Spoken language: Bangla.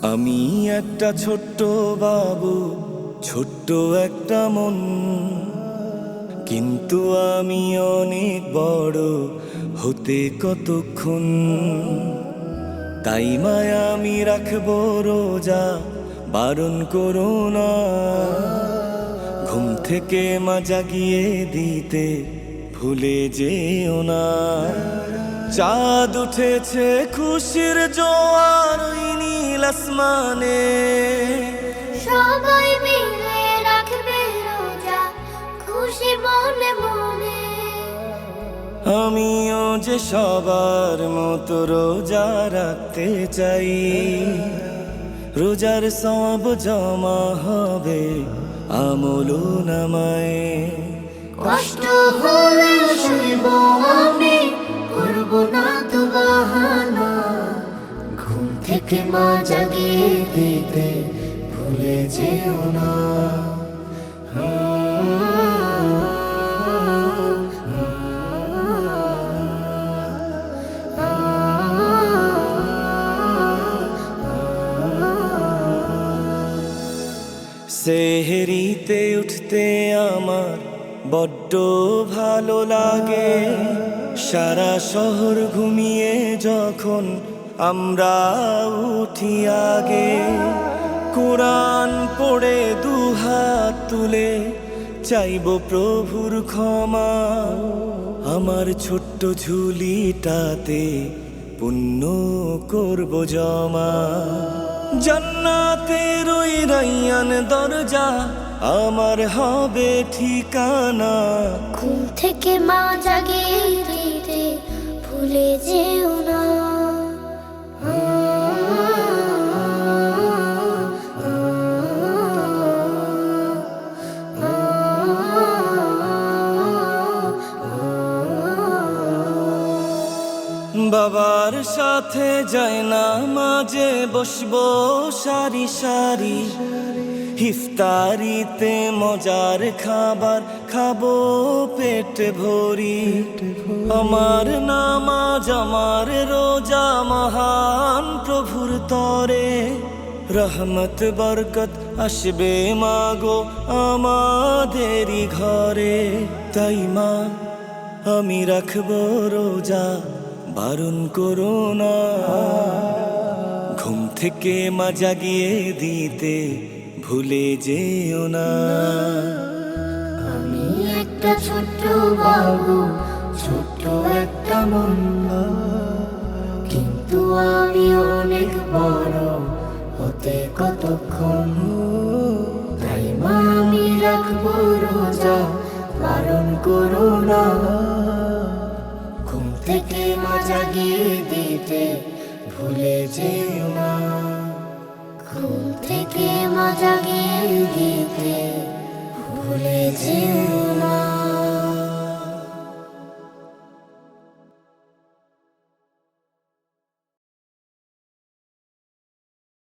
আমি একটা ছোট্ট বাবু, ছোট্ট একটা মন, কিন্তু আমি অনেক বড় হতে কতক্ষণ। তাই মায়া আমি রাখবো রোজা, বারণ করো না। ঘুম থেকে মা জাগিয়ে দিতে ভুলে যেও না। চাঁদ উঠেছে খুশির জোয়ার ওই নীল আসমানে, সবাই মিলে রাখবে রোজা খুশি মনে মনে। আমিও যে সবার মতো রোজা রাখতে চাই। রোজার সব জমা হবে আমল নামায়। কষ্ট হলে শুনব আমি, করব না তো বাহানা। ঘুম থেকে মা জাগিয়ে দিতে ভুলে যেও না। সেহরিতে উঠতে আমার বড্ড ভালো লাগে। সারা শহর ঘুমিয়ে যখন আমরা উঠি আগে, কোরআন পড়ে দুহাত তুলে চাইব প্রভুর ক্ষমা। আমার ছোট্ট ঝুলিটাতে পুণ্য করব জমা। জান্নাতের ওই রাইয়ান দরজা আমার হবে ঠিকানা। ঘুম থেকে মা জাগিয়ে দিতে ভুলে যেও না। বাবার সাথে যায় না মাঝে বসবো সারি সারি। ইফতারিতে মজার খাবার খাবো পেট ভরি। আমার নামাজ আমার রোজা মহান প্রভুর তরে। রহমত বরকত আসবে মাগো আমাদেরই ঘরে। তাই মা আমি রাখবো রোজা, বারণ করো না। ঘুম থেকে মা জাগিয়ে দিতে ভুলে যেও না। আমি একটা ছোট্ট বাবু, ছোট্ট একটা মন, কিন্তু আমি অনেক বড় হতে কতক্ষণ। তাই মা আমি রাখবো রোজা, বারণ করো না। ঘুম থেকে মা জাগিয়ে দিতে ভুলে যেও না। ঘুম থেকে মা জাগিয়ে দিতে ভুলে যেও না।